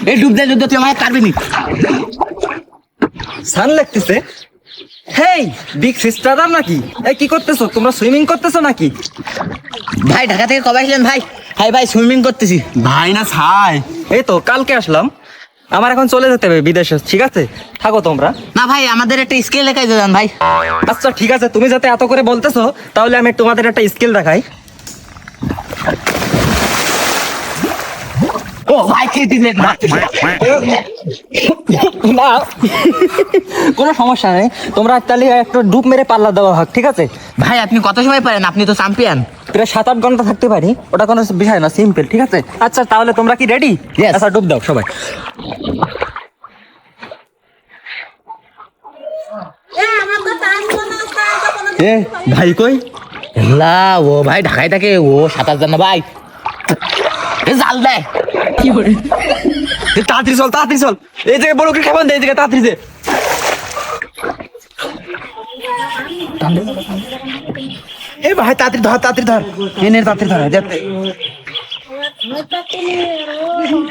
এই ডুব দে তুই আমাকে পারবি নি। সান লাগতেছে। হেই বিগ সিস্টার নাকি? এই কি করতেছো তোমরা? সুইমিং করতেছো নাকি? ভাই ঢাকা থেকে কবে আসলেন ভাই? হাই ভাই সুইমিং করতেছি। ভাই না ছাই, এই তো কালকে আসলাম। আমার এখন চলে যেতে হবে বিদেশে, ঠিক আছে? থাকো তোমরা। না ভাই আমাদের একটা স্কেল লেখাই দেন ভাই। আচ্ছা ঠিক আছে, তুমি যাতে এত করে বলতেছো তাহলে আমি তোমাদের একটা স্কিল দেখাই। ও ভাই কে দিলেন না? না কোনো সমস্যা নেই, তোমরা তাহলে একটু ডুব মেরে পাল্লা দেওয়া হোক, ঠিক আছে? ভাই আপনি কত সময় পারেন? আপনি তো চ্যাম্পিয়ন। প্রায় 7-8 ঘন্টা থাকতে পারি, ওটা কোনো বিষয় না, সিম্পল, ঠিক আছে? আচ্ছা তাহলে তোমরা কি রেডি? Yes. আচ্ছা ডুব দাও সবাই। এ ভাই কই? লা ও ভাই ঢাকায় থাকে, ও সাঁতার জান না ভাই। এ জাল দেয়। এ তাড়াতাড়ি চল, তাড়াতাড়ি চল, এই জায়গায় বড় করে খাবার দে, এই জায়গায় তাড়াতাড়ি দে। এই ভাই তাড়াতাড়ি ধর, তাড়াতাড়ি ধর, এনে তাড়াতাড়ি ধর।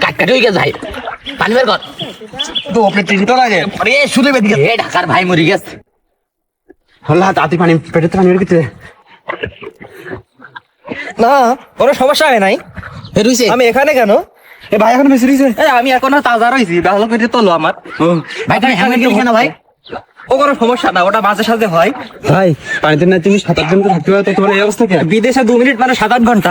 কাটকাটি হয়ে গেছে ভাই, পানি বের কর। তো ওপরে টিভি তো লাগে, আরে শুনে বেদিকে এ ঢাকার ভাই মরি গেছে। আল্লাহ তাড়াতাড়ি পানি, পেটে তো পানি বের করতে দে। না কোনো সমস্যা হয় নাই। এ রইছে আমি এখানে কেন? এ ভাই এখন বেশি রয়েছে। আমি এখনো তাজা রয়েছি, ভালো করে তোলো আমার। ভাই তুমি হেলমেট দিলি কেন ভাই? ও কোনো সমস্যা না, ওটা মাঝে সাঝে হয়। ভাই পানিতে না তুমি 7-8 ঘন্টা থাকতে পারো, তো তোমার এই অবস্থা কেন? বিদেশে 2 মিনিট মানে 7-8 ঘন্টা।